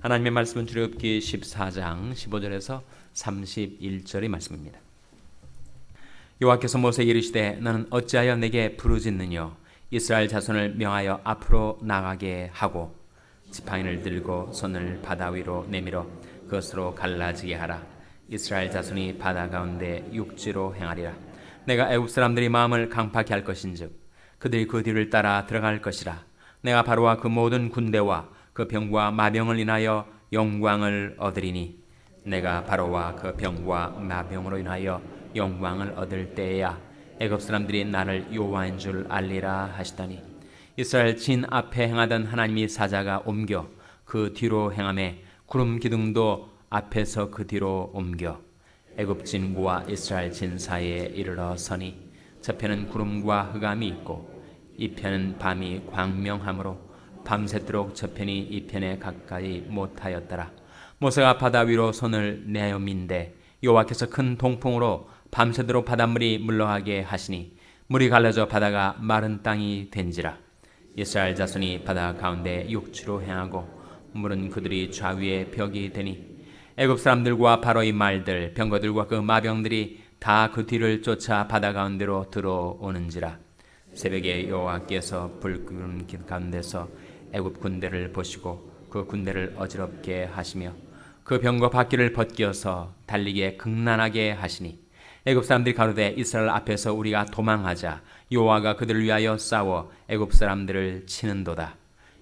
하나님의 말씀은 출애굽기 14장 15절에서 31절의 말씀입니다. 여호와께서 모세에게 이르시되 너는 어찌하여 내게 부르짖느뇨 이스라엘 자손을 명하여 앞으로 나가게 하고 지팡이를 들고 손을 바다 위로 내밀어 그것으로 갈라지게 하라. 이스라엘 자손이 바다 가운데 육지로 행하리라. 내가 애굽 사람들이 마음을 강팍케 할 것인즉 그들이 그 뒤를 따라 들어갈 것이라. 내가 바로와 그 모든 군대와 그 병과 마병을 인하여 영광을 얻으리니 내가 바로와 그 병과 마병으로 인하여 영광을 얻을 때에야 애굽 사람들이 나를 여호와인 줄 알리라 하시더니 이스라엘 진 앞에 행하던 하나님이 사자가 옮겨 그 뒤로 행하매 구름 기둥도 앞에서 그 뒤로 옮겨 애굽 진구와 이스라엘 진 사이에 이르러 서니 저편은 구름과 흑암이 있고 이편은 밤이 광명하므로 밤새도록 저편이 이편에 가까이 못하였더라. 모세가 바다 위로 손을 내어 민데 여호와께서 큰 동풍으로 밤새도록 바닷물이 물러가게 하시니 물이 갈라져 바다가 마른 땅이 된지라. 이스라엘 자손이 바다 가운데 육지로 행하고 물은 그들이 좌위에 벽이 되니 애굽 사람들과 바로의 말들 병거들과 그 마병들이 다 그 뒤를 쫓아 바다 가운데로 들어오는지라. 새벽에 여호와께서 불구름 가운데서 애굽 군대를 보시고 그 군대를 어지럽게 하시며 그 병거 바퀴를 벗겨서 달리게 극난하게 하시니 애굽 사람들이 가로되 이스라엘 앞에서 우리가 도망하자 여호와가 그들을 위하여 싸워 애굽 사람들을 치는도다.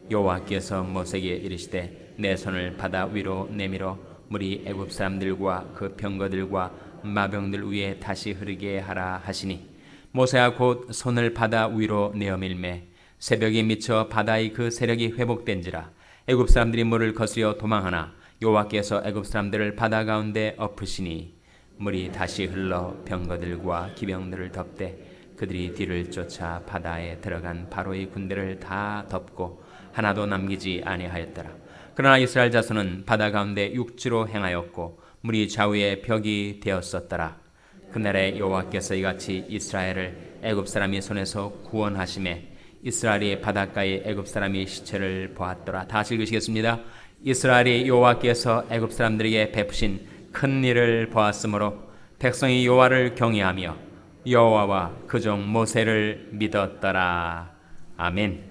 여호와께서 모세에게 이르시되 내 손을 바다 위로 내밀어 물이 애굽 사람들과 그 병거들과 마병들 위에 다시 흐르게 하라 하시니 모세가 곧 손을 바다 위로 내어 밀매 새벽에 미쳐 바다의 그 세력이 회복된지라. 애굽 사람들이 물을 거스려 도망하나 여호와께서 애굽 사람들을 바다 가운데 엎으시니 물이 다시 흘러 병거들과 기병들을 덮되 그들이 뒤를 쫓아 바다에 들어간 바로의 군대를 다 덮고 하나도 남기지 아니하였더라. 그러나 이스라엘 자손은 바다 가운데 육지로 행하였고 물이 좌우에 벽이 되었었더라. 그날에 여호와께서 이같이 이스라엘을 애굽 사람의 손에서 구원하시매 이스라엘이 바닷가에 애굽 사람의 시체를 보았더라. 다시 읽으시겠습니다. 이스라엘이 여호와께서 애굽 사람들에게 베푸신 큰 일을 보았으므로 백성이 여호와를 경외하며 여호와와 그 종 모세를 믿었더라. 아멘.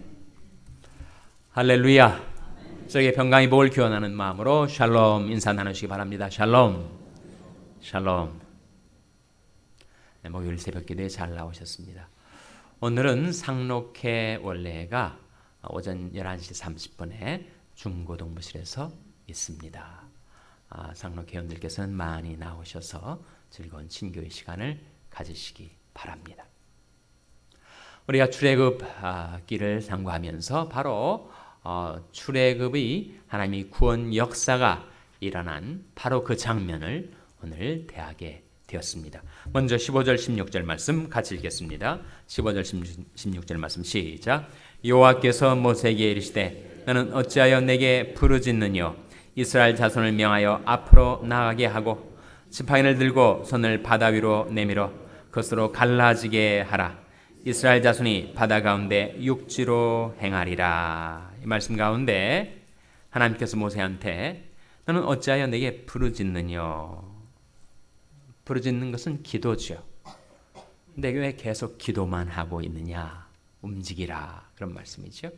할렐루야. 저에게 평강의 복을 기원하는 마음으로 샬롬 인사 나누시기 바랍니다. 샬롬. 샬롬. 네, 목요일 새벽 기도에 잘 나오셨습니다. 오늘은 상록회 원래가 오전 11시 30분에 중고동부실에서 있습니다. 상록 회원들께서는 많이 나오셔서 즐거운 친교의 시간을 가지시기 바랍니다. 우리가 출애굽기를 상고하면서 바로 출애굽의 하나님의 구원 역사가 일어난 바로 그 장면을 오늘 대하게 되었습니다. 먼저 15절 16절 말씀 같이 읽겠습니다. 15절 16절 말씀 시작. 여호와께서 모세에게 이르시되 너는 어찌하여 내게 부르짖느뇨 이스라엘 자손을 명하여 앞으로 나가게 하고 지팡이를 들고 손을 바다 위로 내밀어 그것으로 갈라지게 하라. 이스라엘 자손이 바다 가운데 육지로 행하리라. 이 말씀 가운데 하나님께서 모세한테 너는 어찌하여 내게 부르짖느뇨. 부르짖는 것은 기도죠. 근데 왜 계속 기도만 하고 있느냐. 움직이라. 그런 말씀이죠.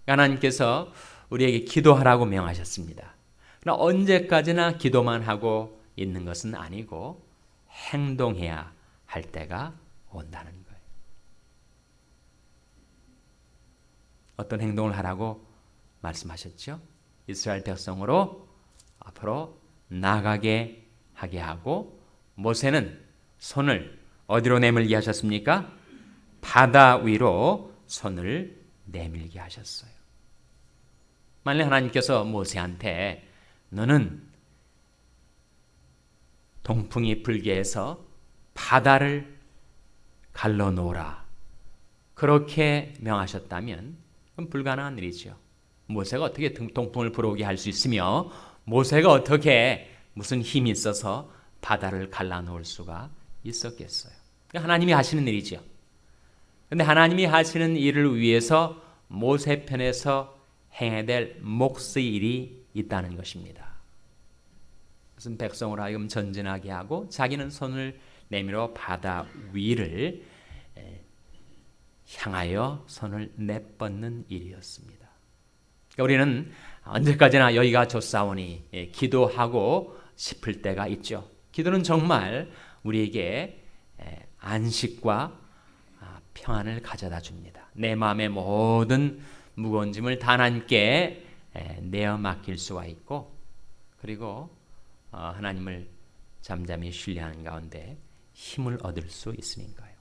하나님께서 우리에게 기도하라고 명하셨습니다. 그러나 언제까지나 기도만 하고 있는 것은 아니고 행동해야 할 때가 온다는 거예요. 어떤 행동을 하라고 말씀하셨죠? 이스라엘 백성으로 앞으로 나가게 하게 하고 모세는 손을 어디로 내밀게 하셨습니까? 바다 위로 손을 내밀게 하셨어요. 만약 하나님께서 모세한테 너는 동풍이 불게 해서 바다를 갈라놓으라 그렇게 명하셨다면 그건 불가능한 일이죠. 모세가 어떻게 동풍을 불어오게 할 수 있으며 모세가 어떻게 무슨 힘이 있어서 바다를 갈라놓을 수가 있었겠어요. 하나님이 하시는 일이죠. 그런데 하나님이 하시는 일을 위해서 모세 편에서 행해야 될 몫의 일이 있다는 것입니다. 그것은 백성으로 하여금 전진하게 하고 자기는 손을 내밀어 바다 위를 향하여 손을 내뻗는 일이었습니다. 그러니까 우리는 언제까지나 여기가 좋사오니 기도하고 싶을 때가 있죠. 기도는 정말 우리에게 안식과 평안을 가져다 줍니다. 내 마음의 모든 무거운 짐을 다 하나님께 내어 맡길 수가 있고, 그리고 하나님을 잠잠히 신뢰하는 가운데 힘을 얻을 수 있으니까요.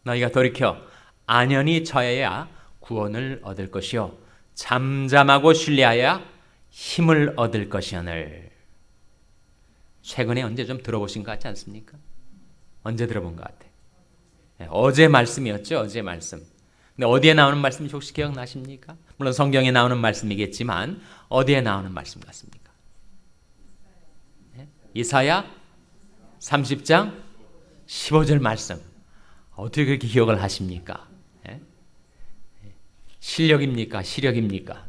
너희가 돌이켜 안연히 처해야 구원을 얻을 것이요 잠잠하고 신뢰하여 힘을 얻을 것이오늘. 최근에 언제 좀 들어보신 것 같지 않습니까? 언제 들어본 것 같아? 어제 말씀이었죠. 어제 말씀. 근데 어디에 나오는 말씀인지 혹시 기억나십니까? 물론 성경에 나오는 말씀이겠지만 어디에 나오는 말씀 같습니까? 이사야 30장 15절 말씀. 어떻게 그렇게 기억을 하십니까? 실력입니까? 시력입니까?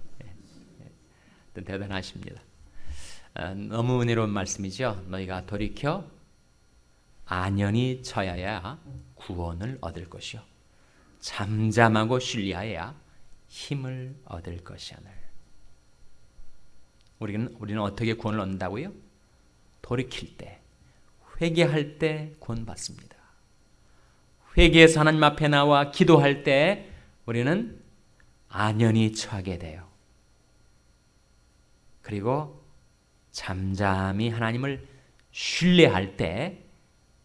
대단하십니다. 너무 은혜로운 말씀이죠. 너희가 돌이켜 안연히 처하여야 구원을 얻을 것이요 잠잠하고 신뢰하여야 힘을 얻을 것이오늘. 우리는 어떻게 구원을 얻는다고요? 돌이킬 때, 회개할 때 구원받습니다. 회개해서 하나님 앞에 나와 기도할 때 우리는 안연히 처하게 돼요. 그리고 잠잠히 하나님을 신뢰할 때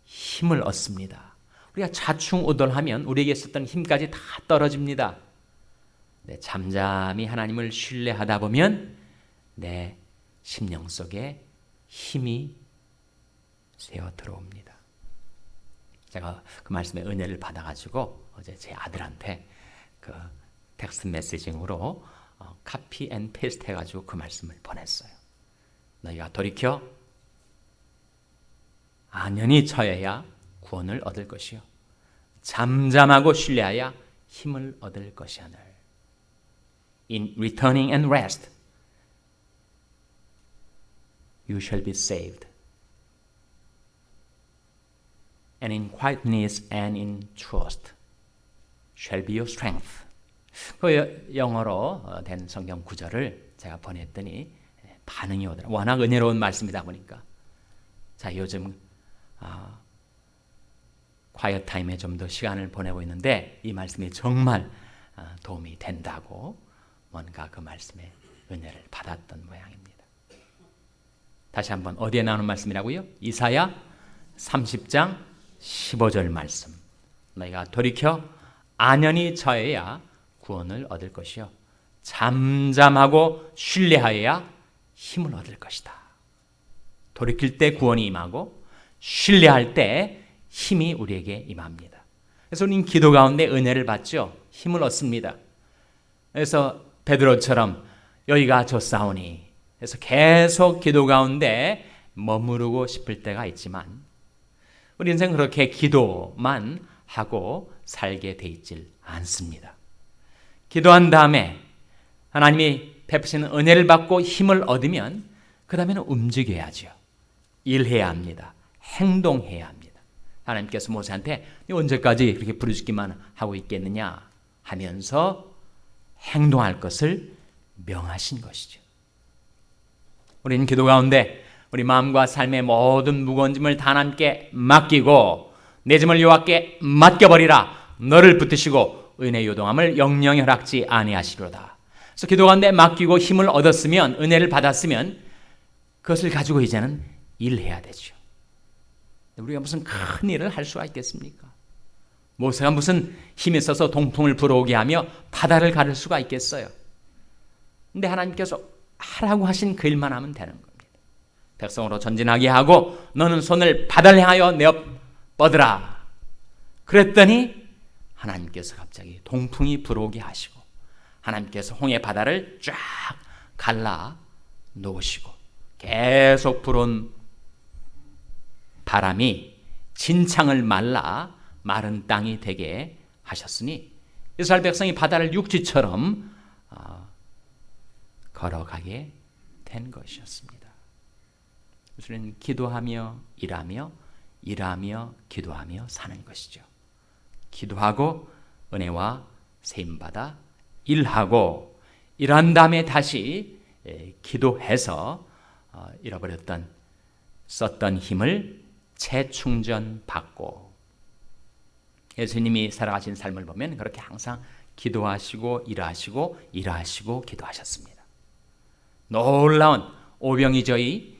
힘을 얻습니다. 우리가 좌충우돌하면 우리에게 있었던 힘까지 다 떨어집니다. 잠잠히 하나님을 신뢰하다 보면 내 심령 속에 힘이 새어 들어옵니다. 제가 그 말씀의 은혜를 받아가지고 어제 제 아들한테 그 텍스트 메시징으로 카피 앤 페이스트 해가지고 그 말씀을 보냈어요. 너희가 돌이켜 안연히 처해야 구원을 얻을 것이요 잠잠하고 신뢰하여 힘을 얻을 것이오늘. In returning and rest, you shall be saved. And in quietness and in trust shall be your strength. 그 영어로 된 성경 구절을 제가 보냈더니 반응이 오더라고요. 워낙 은혜로운 말씀이다 보니까. 자, 요즘 quiet 타임에 좀 더 시간을 보내고 있는데 이 말씀이 정말 도움이 된다고 뭔가 그 말씀의 은혜를 받았던 모양입니다. 다시 한번 어디에 나오는 말씀이라고요? 이사야 30장 15절 말씀. 너희가 돌이켜 안연히 처해야 구원을 얻을 것이요 잠잠하고 신뢰하여야 힘을 얻을 것이다. 돌이킬 때 구원이 임하고 신뢰할 때 힘이 우리에게 임합니다. 그래서 우리는 기도 가운데 은혜를 받죠. 힘을 얻습니다. 그래서 베드로처럼 여기가 좋사오니 그래서 계속 기도 가운데 머무르고 싶을 때가 있지만 우리 인생 그렇게 기도만 하고 살게 돼 있질 않습니다. 기도한 다음에 하나님이 베푸시는 은혜를 받고 힘을 얻으면 그 다음에는 움직여야죠. 일해야 합니다. 행동해야 합니다. 하나님께서 모세한테 언제까지 그렇게 부르짖기만 하고 있겠느냐 하면서 행동할 것을 명하신 것이죠. 우리는 기도 가운데 우리 마음과 삶의 모든 무거운 짐을 다 하나님께 맡기고 내 짐을 여호와께 맡겨버리라. 너를 붙드시고 은혜 요동함을 영영 허락지 아니하시리로다. 그래서 기도 가운데 맡기고 힘을 얻었으면 은혜를 받았으면 그것을 가지고 이제는 일해야 되죠. 우리가 무슨 큰 일을 할 수가 있겠습니까? 모세가 무슨 힘이 있어서 동풍을 불어오게 하며 바다를 가를 수가 있겠어요? 근데 하나님께서 하라고 하신 그 일만 하면 되는 겁니다. 백성으로 전진하게 하고 너는 손을 바다를 향하여 내어 뻗으라. 그랬더니 하나님께서 갑자기 동풍이 불어오게 하시고 하나님께서 홍해 바다를 쫙 갈라 놓으시고 계속 불어온 바람이 진창을 말라 마른 땅이 되게 하셨으니 이스라엘 백성이 바다를 육지처럼 걸어가게 된 것이었습니다. 우리는 기도하며 일하며 기도하며 사는 것이죠. 기도하고 은혜와 세임받아 일하고 일한 다음에 다시 기도해서 잃어버렸던 썼던 힘을 재충전받고, 예수님이 살아가신 삶을 보면 그렇게 항상 기도하시고 일하시고 기도하셨습니다. 놀라운 오병이저의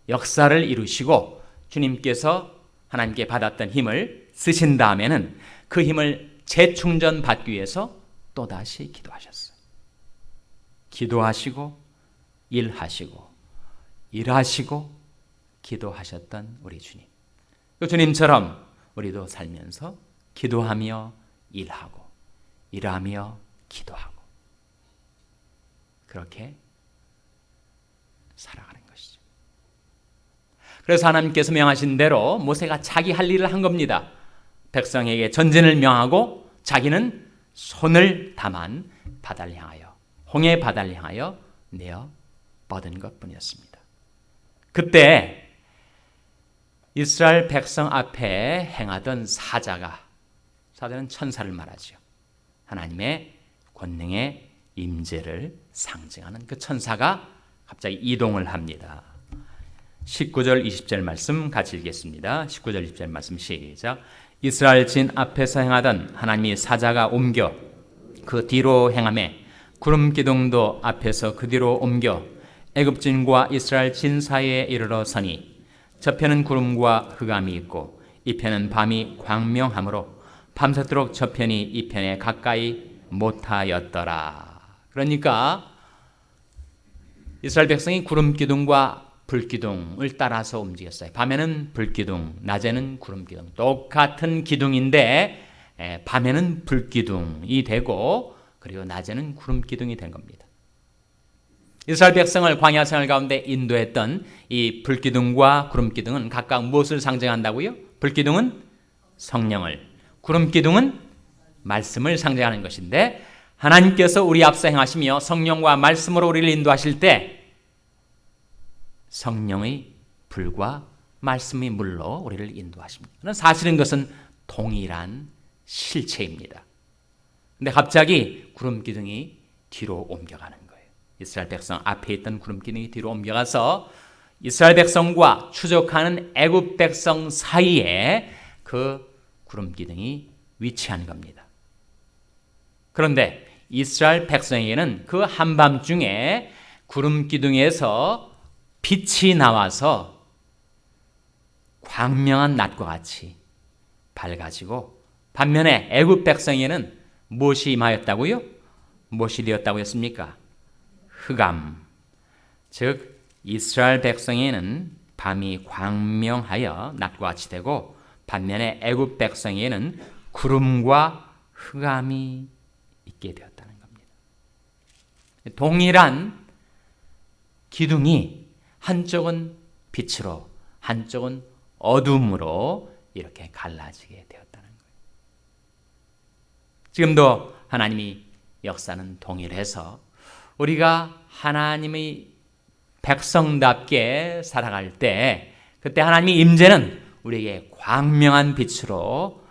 역사를 이루시고 주님께서 하나님께 받았던 힘을 쓰신 다음에는 그 힘을 재충전받기 위해서 또다시 기도하셨어요. 기도하시고 일하시고 기도하셨던 우리 주님. 그 주님처럼 우리도 살면서 기도하며 일하며 기도하고 그렇게 살아가는 것이죠. 그래서 하나님께서 명하신 대로 모세가 자기 할 일을 한 겁니다. 백성에게 전진을 명하고 자기는 손을 담은 바다를 향하여, 홍해 바다를 향하여 내어 뻗은 것뿐이었습니다. 그때 이스라엘 백성 앞에 행하던 사자는 천사를 말하죠. 하나님의 권능의 임재를 상징하는 그 천사가 갑자기 이동을 합니다. 19절 20절 말씀 같이 읽겠습니다. 19절 20절 말씀 시작. 이스라엘 진 앞에서 행하던 하나님의 사자가 옮겨 그 뒤로 행하매 구름 기둥도 앞에서 그 뒤로 옮겨 애굽 진과 이스라엘 진 사이에 이르러 서니 저편은 구름과 흑암이 있고 이편은 밤이 광명하므로 밤새도록 저편이 이편에 가까이 못하였더라. 그러니까 이스라엘 백성이 구름 기둥과 불 기둥을 따라서 움직였어요. 밤에는 불 기둥, 낮에는 구름 기둥. 똑같은 기둥인데 밤에는 불 기둥이 되고 그리고 낮에는 구름 기둥이 된 겁니다. 이스라엘 백성을 광야 생활 가운데 인도했던 이 불 기둥과 구름 기둥은 각각 무엇을 상징한다고요? 불 기둥은 성령을, 구름 기둥은 말씀을 상징하는 것인데, 하나님께서 우리 앞서 행하시며 성령과 말씀으로 우리를 인도하실 때 성령의 불과 말씀의 물로 우리를 인도하십니다. 사실은 그것은 동일한 실체입니다. 근데 갑자기 구름 기둥이 뒤로 옮겨가는 거예요. 이스라엘 백성 앞에 있던 구름 기둥이 뒤로 옮겨가서 이스라엘 백성과 추적하는 애굽 백성 사이에 그 구름 기둥이 위치한 겁니다. 그런데 이스라엘 백성에게는 그 한밤중에 구름 기둥에서 빛이 나와서 광명한 낮과 같이 밝아지고, 반면에 애굽 백성에게는 무엇이 임하였다고요? 무엇이 되었다고 했습니까? 흑암. 즉 이스라엘 백성에게는 밤이 광명하여 낮과 같이 되고, 반면에 애굽 백성에게는 구름과 흑암이 있게 되었다는 겁니다. 동일한 기둥이 한쪽은 빛으로 한쪽은 어둠으로 이렇게 갈라지게 되었다는 거예요. 지금도 하나님이 역사는 동일해서 우리가 하나님의 백성답게 살아갈 때, 그때 하나님의 임재는 우리에게 광명한 빛으로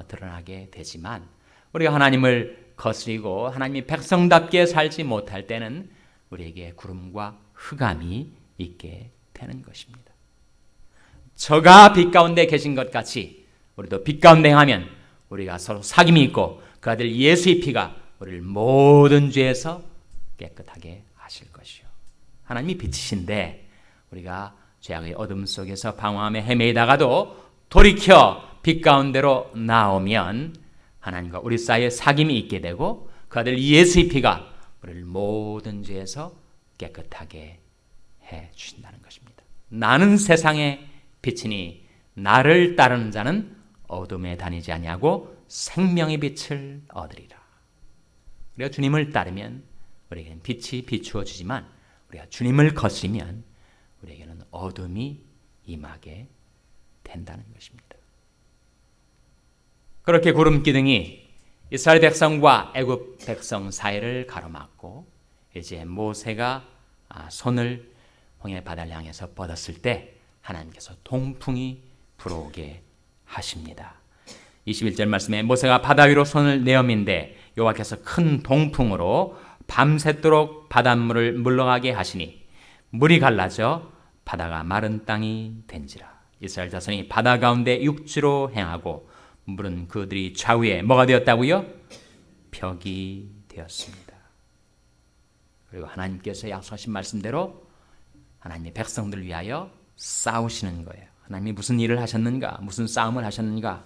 드러나게 되지만, 우리가 하나님을 거스리고 하나님의 백성답게 살지 못할 때는 우리에게 구름과 흑암이 있게 되는 것입니다. 저가 빛 가운데 계신 것 같이 우리도 빛 가운데 행하면 우리가 서로 사귐이 있고 그 아들 예수의 피가 우리를 모든 죄에서 깨끗하게 하실 것이요. 하나님이 빛이신데 우리가 죄악의 어둠 속에서 방황하며 헤매다가도 돌이켜 빛 가운데로 나오면 하나님과 우리 사이에 사귐이 있게 되고 그 아들 예수의 피가 우리를 모든 죄에서 깨끗하게 해 주신다는 것입니다. 나는 세상의 빛이니 나를 따르는 자는 어둠에 다니지 아니하고 생명의 빛을 얻으리라. 우리가 주님을 따르면 우리에게는 빛이 비추어 주지만 우리가 주님을 거스리면 우리에게는 어둠이 임하게 된다는 것입니다. 그렇게 구름 기둥이 이스라엘 백성과 애굽 백성 사이를 가로막고 이제 모세가 손을 홍해 바다를 향해서 뻗었을 때 하나님께서 동풍이 불어오게 하십니다. 21절 말씀에 모세가 바다 위로 손을 내어민데 여호와께서 큰 동풍으로 밤새도록 바닷물을 물러가게 하시니 물이 갈라져 바다가 마른 땅이 된지라. 이스라엘 자손이 바다 가운데 육지로 행하고 물은 그들이 좌우에 뭐가 되었다고요? 벽이 되었습니다. 그리고 하나님께서 약속하신 말씀대로 하나님의 백성들을 위하여 싸우시는 거예요. 하나님이 무슨 일을 하셨는가? 무슨 싸움을 하셨는가?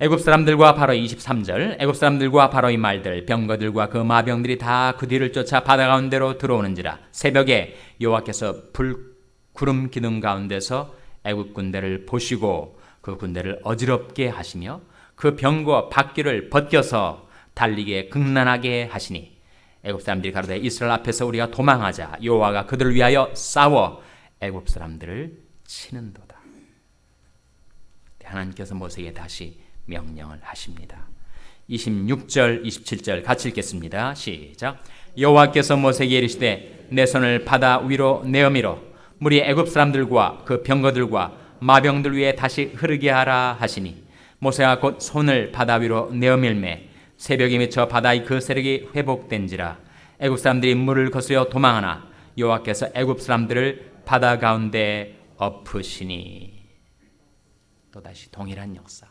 애굽 사람들과 바로 23절, 애굽 사람들과 바로의 말들, 병거들과 그 마병들이 다 그 뒤를 쫓아 바다 가운데로 들어오는지라. 새벽에 여호와께서 구름 기둥 가운데서 애굽 군대를 보시고 그 군대를 어지럽게 하시며 그 병거 바퀴를 벗겨서 달리게 극난하게 하시니 애굽 사람들이 가로되 이스라엘 앞에서 우리가 도망하자. 여호와가 그들을 위하여 싸워 애굽 사람들을 치는도다. 하나님께서 모세에게 다시 명령을 하십니다. 26절, 27절 같이 읽겠습니다. 시작. 여호와께서 모세에게 이르시되 내 손을 바다 위로 내어밀어 물이 애굽 사람들과 그 병거들과 마병들 위에 다시 흐르게 하라 하시니 모세가 곧 손을 바다 위로 내어밀매 새벽에 미쳐 바다의 그 세력이 회복된지라. 애굽 사람들이 물을 거스려 도망하나 여호와께서 애굽 사람들을 바다 가운데 엎으시니. 또다시 동일한 역사.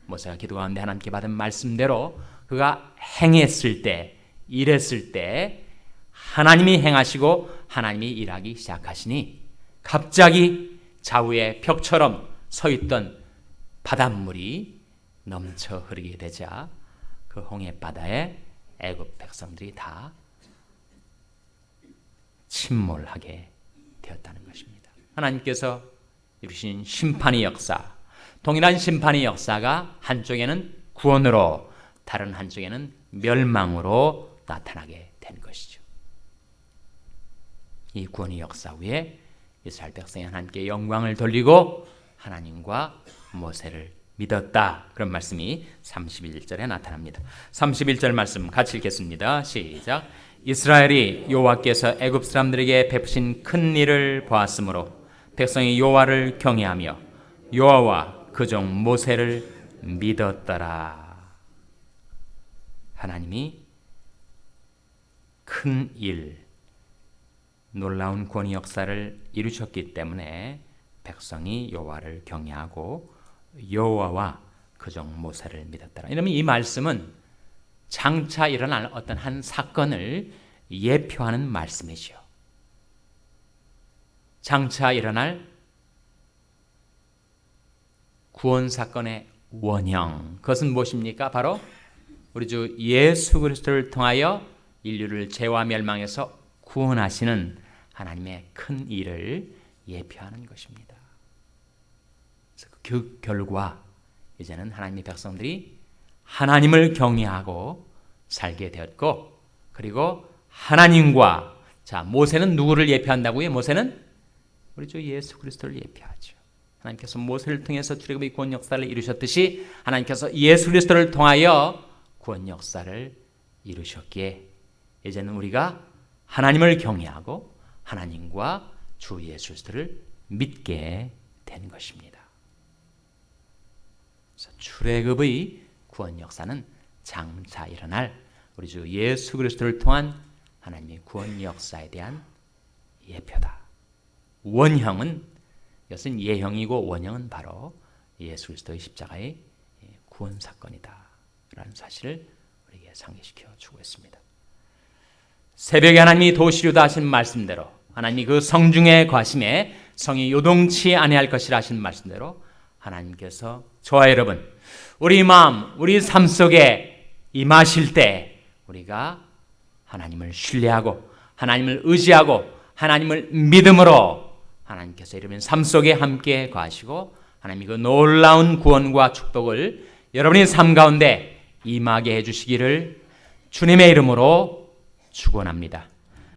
모세가 기도 가운데 하나님께 받은 말씀대로 그가 행했을 때, 일했을 때 하나님이 행하시고 하나님이 일하기 시작하시니 갑자기 좌우에 벽처럼 서 있던 바닷물이 넘쳐 흐르게 되자 그 홍해 바다에 애굽 백성들이 다 침몰하게 되었다는 것입니다. 하나님께서 이루신 심판의 역사, 동일한 심판의 역사가 한쪽에는 구원으로 다른 한쪽에는 멸망으로 나타나게 된 것이죠. 이 구원의 역사 위에 이스라엘 백성이 하나님께 영광을 돌리고 하나님과 모세를 믿었다. 그런 말씀이 31절에 나타납니다. 31절 말씀 같이 읽겠습니다. 시작. 이스라엘이 여호와께서 애굽 사람들에게 베푸신 큰 일을 보았으므로 백성이 여호와를 경외하며 여호와와 그 종 모세를 믿었더라. 하나님이 큰 일, 놀라운 구원의 역사를 이루셨기 때문에 백성이 여호와를 경외하고 여호와와 그 종 모세를 믿었더라. 이러면 이 말씀은 장차 일어날 어떤 한 사건을 예표하는 말씀이죠. 장차 일어날 구원 사건의 원형, 그것은 무엇입니까? 바로 우리 주 예수 그리스도를 통하여 인류를 죄와 멸망에서 구원하시는 하나님의 큰 일을 예표하는 것입니다. 그 결과 이제는 하나님의 백성들이 하나님을 경외하고 살게 되었고, 그리고 하나님과, 모세는 누구를 예표한다고요? 모세는 우리 주 예수 그리스도를 예표하죠. 하나님께서 모세를 통해서 출애굽의 구원 역사를 이루셨듯이 하나님께서 예수 그리스도를 통하여 구원 역사를 이루셨기에 이제는 우리가 하나님을 경외하고 하나님과 주 예수 그리스도를 믿게 된 것입니다. 그래서 출애굽의 구원 역사는 장차 일어날 우리 주 예수 그리스도를 통한 하나님의 구원 역사에 대한 예표다. 원형은, 이것은 예형이고 원형은 바로 예수 그리스도의 십자가의 구원 사건이다 라는 사실을 우리에게 상기시켜 주고 있습니다. 새벽에 하나님이 도시류다 하신 말씀대로, 하나님이 그 성중에 과심에 성이 요동치 아니할 것이라 하신 말씀대로 하나님께서 저와 여러분, 우리 마음, 우리 삶 속에 임하실 때 우리가 하나님을 신뢰하고 하나님을 의지하고 하나님을 믿음으로 하나님께서 이루는 삶 속에 함께 거하시고 하나님이 그 놀라운 구원과 축복을 여러분의 삶 가운데 임하게 해주시기를 주님의 이름으로 축원합니다.